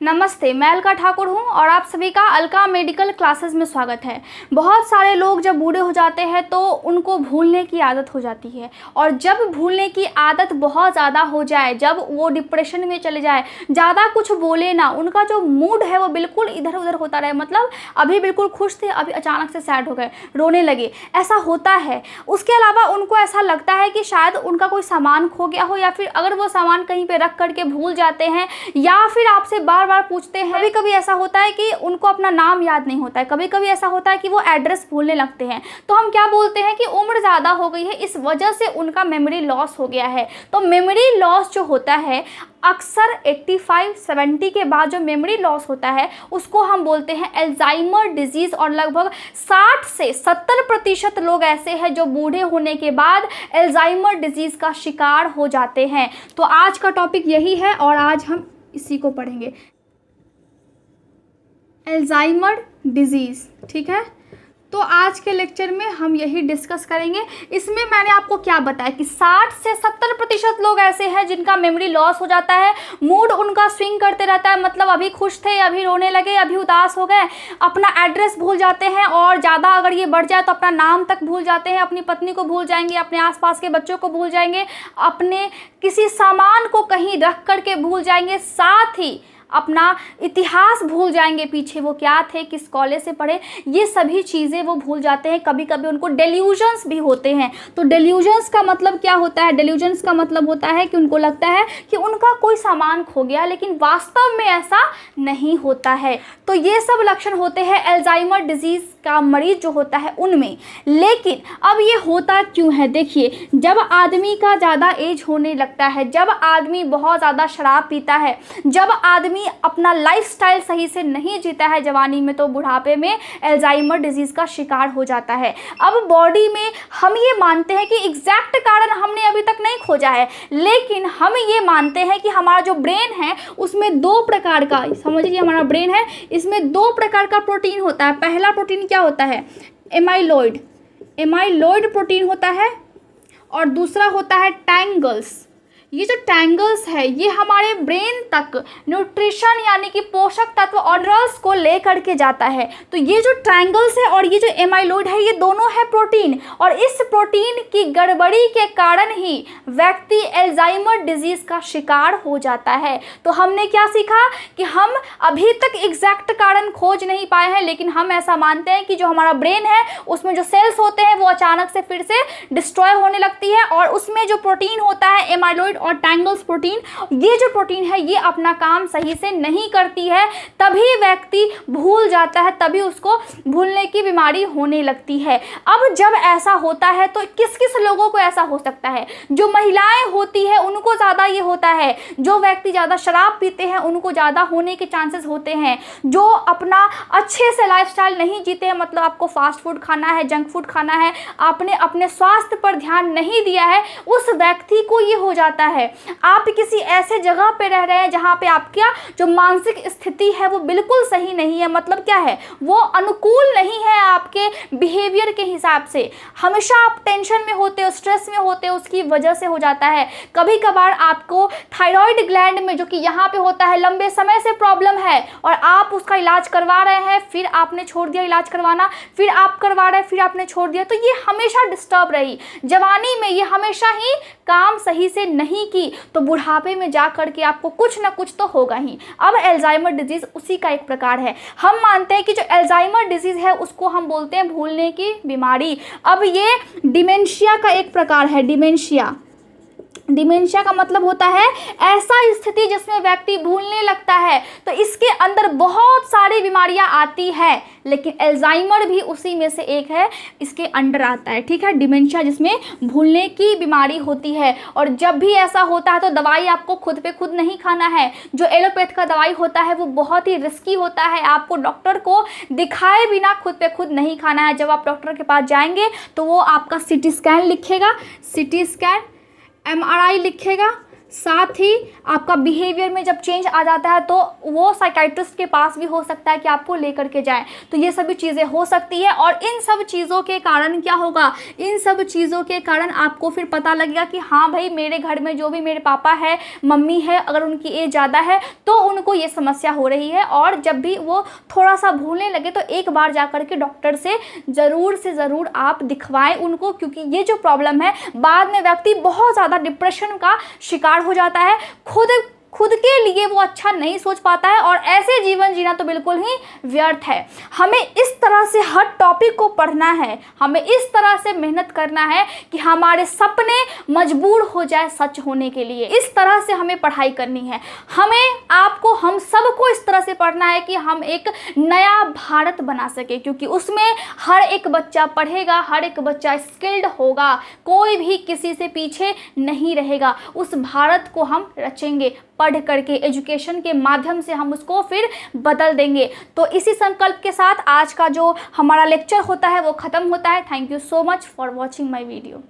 नमस्ते, मैं अलका ठाकुर हूं और आप सभी का अलका मेडिकल क्लासेस में स्वागत है। बहुत सारे लोग जब बूढ़े हो जाते हैं तो उनको भूलने की आदत हो जाती है और जब भूलने की आदत बहुत ज़्यादा हो जाए, जब वो डिप्रेशन में चले जाए, ज़्यादा कुछ बोले ना, उनका जो मूड है वो बिल्कुल इधर उधर होता रहे, मतलब अभी बिल्कुल खुश थे, अभी अचानक से सैड हो गए, रोने लगे, ऐसा होता है। उसके अलावा उनको ऐसा लगता है कि शायद उनका कोई सामान खो गया हो, या फिर अगर वो सामान कहीं पर रख करके भूल जाते हैं, या फिर आपसे बार बार पूछते हैं। कभी कभी ऐसा होता है कि उनको अपना नाम याद नहीं होता है, कभी कभी ऐसा होता है कि वो एड्रेस भूलने लगते हैं। तो हम क्या बोलते हैं कि उम्र ज़्यादा हो गई है, इस वजह से उनका मेमोरी लॉस हो गया है। तो मेमोरी लॉस जो होता है अक्सर 85-70 के बाद जो मेमोरी लॉस होता है उसको हम बोलते हैं अल्जाइमर डिजीज़। और लगभग 60 से 70% लोग ऐसे हैं जो बूढ़े होने के बाद अल्जाइमर डिजीज़ का शिकार हो जाते हैं। तो आज का टॉपिक यही है और आज हम इसी को पढ़ेंगे, अल्जाइमर डिजीज़। ठीक है, तो आज के लेक्चर में हम यही डिस्कस करेंगे। इसमें मैंने आपको क्या बताया कि 60 से 70% लोग ऐसे हैं जिनका मेमोरी लॉस हो जाता है, मूड उनका स्विंग करते रहता है, मतलब अभी खुश थे, अभी रोने लगे, अभी उदास हो गए, अपना एड्रेस भूल जाते हैं और ज़्यादा अगर ये बढ़ जाए तो अपना नाम तक भूल जाते हैं, अपनी पत्नी को भूल जाएंगे, अपने आसपास के बच्चों को भूल जाएंगे, अपने किसी सामान को कहीं रख करके भूल जाएंगे, साथ ही अपना इतिहास भूल जाएंगे, पीछे वो क्या थे, किस कॉलेज से पढ़े, ये सभी चीज़ें वो भूल जाते हैं। कभी कभी उनको डेल्यूजन्स भी होते हैं। तो डेल्यूजन्स का मतलब क्या होता है? डेल्यूजन्स का मतलब होता है कि उनको लगता है कि उनका कोई सामान खो गया, लेकिन वास्तव में ऐसा नहीं होता है। तो ये सब लक्षण होते हैं अल्जाइमर डिजीज़ का मरीज जो होता है उनमें। लेकिन अब ये होता क्यों है? देखिए, जब आदमी का ज़्यादा एज होने लगता है, जब आदमी बहुत ज़्यादा शराब पीता है, जब आदमी अपना लाइफस्टाइल सही से नहीं जीता है जवानी में, तो बुढ़ापे में अल्जाइमर डिजीज़ का शिकार हो जाता है। अब बॉडी में हम ये मानते हैं कि एग्जैक्ट कारण हमने अभी तक नहीं खोजा है, लेकिन हम ये मानते हैं कि हमारा जो ब्रेन है उसमें दो प्रकार का, समझिए हमारा ब्रेन है, इसमें दो प्रकार का प्रोटीन होता है। पहला प्रोटीन क्या होता है? एमाइलॉइड प्रोटीन होता है और दूसरा होता है टैंगल्स। ये जो टैंगल्स है ये हमारे ब्रेन तक न्यूट्रिशन यानी कि पोषक तत्व और मिनरल्स को ले करके जाता है। तो ये जो ट्रायंगल्स है और ये जो एमाइलॉइड है, ये दोनों है प्रोटीन, और इस प्रोटीन की गड़बड़ी के कारण ही व्यक्ति अल्जाइमर डिजीज़ का शिकार हो जाता है। तो हमने क्या सीखा कि हम अभी तक एग्जैक्ट कारण खोज नहीं पाए हैं, लेकिन हम ऐसा मानते हैं कि जो हमारा ब्रेन है उसमें जो सेल्स होते हैं वो अचानक से फिर से डिस्ट्रॉय होने लगती है, और उसमें जो प्रोटीन होता है एमाइलॉइड और टैंगल्स प्रोटीन, ये जो प्रोटीन है ये अपना काम सही से नहीं करती है, तभी व्यक्ति भूल जाता है, तभी उसको भूलने की बीमारी होने लगती है। अब जब ऐसा होता है तो किस किस लोगों को ऐसा हो सकता है? जो महिलाएं होती है उनको ज़्यादा ये होता है, जो व्यक्ति ज़्यादा शराब पीते हैं उनको ज़्यादा होने के चांसेस होते हैं, जो अपना अच्छे से लाइफस्टाइल नहीं जीते हैं, मतलब आपको फास्ट फूड खाना है, जंक फूड खाना है, आपने अपने स्वास्थ्य पर ध्यान नहीं दिया है, उस व्यक्ति को ये हो जाता है। आप किसी ऐसे जगह पे रह रहे हैं जहाँ पे आपका जो मानसिक स्थिति है वो बिल्कुल सही नहीं है, मतलब क्या है, वो अनुकूल नहीं है आपके बिहेवियर के हिसाब से, हमेशा आप टेंशन में होते हो, स्ट्रेस में होते हो, उसकी वजह से हो जाता है। कभी कभार आपको थायराइड ग्लैंड में, जो कि यहाँ पे होता है, लंबे समय से प्रॉब्लम है और आप उसका इलाज करवा रहे हैं, फिर आपने छोड़ दिया इलाज करवाना, फिर आप करवा रहे हैं, फिर आपने छोड़ दिया, तो ये हमेशा डिस्टर्ब रही, जवानी में ये हमेशा ही काम सही से नहीं की, तो बुढ़ापे में जा करके आपको कुछ ना कुछ तो होगा ही। अब अल्जाइमर डिजीज़ उसी का एक प्रकार है। हम मानते हैं कि जो अल्जाइमर डिजीज़ है उसको हम बोलते हैं भूलने की बीमारी। अब ये डिमेंशिया का एक प्रकार है। डिमेंशिया का मतलब होता है ऐसा स्थिति जिसमें व्यक्ति भूलने लगता है। तो इसके अंदर बहुत सारी बीमारियां आती हैं, लेकिन अल्जाइमर भी उसी में से एक है, इसके अंडर आता है। ठीक है, डिमेंशिया जिसमें भूलने की बीमारी होती है। और जब भी ऐसा होता है तो दवाई आपको खुद पे खुद नहीं खाना है। जो एलोपैथ का दवाई होता है वो बहुत ही रिस्की होता है, आपको डॉक्टर को दिखाए बिना खुद पे खुद नहीं खाना है। जब आप डॉक्टर के पास जाएंगे तो वो आपका CT स्कैन लिखेगा, CT स्कैन, MRI लिखेगा, साथ ही आपका बिहेवियर में जब चेंज आ जाता है तो वो साइकाइट्रिस्ट के पास भी हो सकता है कि आपको लेकर के जाएं। तो ये सभी चीज़ें हो सकती है और इन सब चीज़ों के कारण क्या होगा, इन सब चीज़ों के कारण आपको फिर पता लगेगा कि हाँ भाई, मेरे घर में जो भी मेरे पापा है, मम्मी है, अगर उनकी एज ज़्यादा है तो उनको ये समस्या हो रही है। और जब भी वो थोड़ा सा भूलने लगे तो एक बार जा कर के डॉक्टर से ज़रूर आप दिखवाएं उनको, क्योंकि ये जो प्रॉब्लम है बाद में व्यक्ति बहुत ज़्यादा डिप्रेशन का शिकार हो जाता है, खुद के लिए वो अच्छा नहीं सोच पाता है और ऐसे जीवन जीना तो बिल्कुल ही व्यर्थ है। हमें इस तरह से हर टॉपिक को पढ़ना है, हमें इस तरह से मेहनत करना है कि हमारे सपने मजबूर हो जाए सच होने के लिए। इस तरह से हमें पढ़ाई करनी है, हम सबको इस तरह से पढ़ना है कि हम एक नया भारत बना सके, क्योंकि उसमें हर एक बच्चा पढ़ेगा, हर एक बच्चा स्किल्ड होगा, कोई भी किसी से पीछे नहीं रहेगा। उस भारत को हम रचेंगे, पढ़ करके एजुकेशन के माध्यम से हम उसको फिर बदल देंगे। तो इसी संकल्प के साथ आज का जो हमारा लेक्चर होता है वो ख़त्म होता है। Thank you so much for watching my video.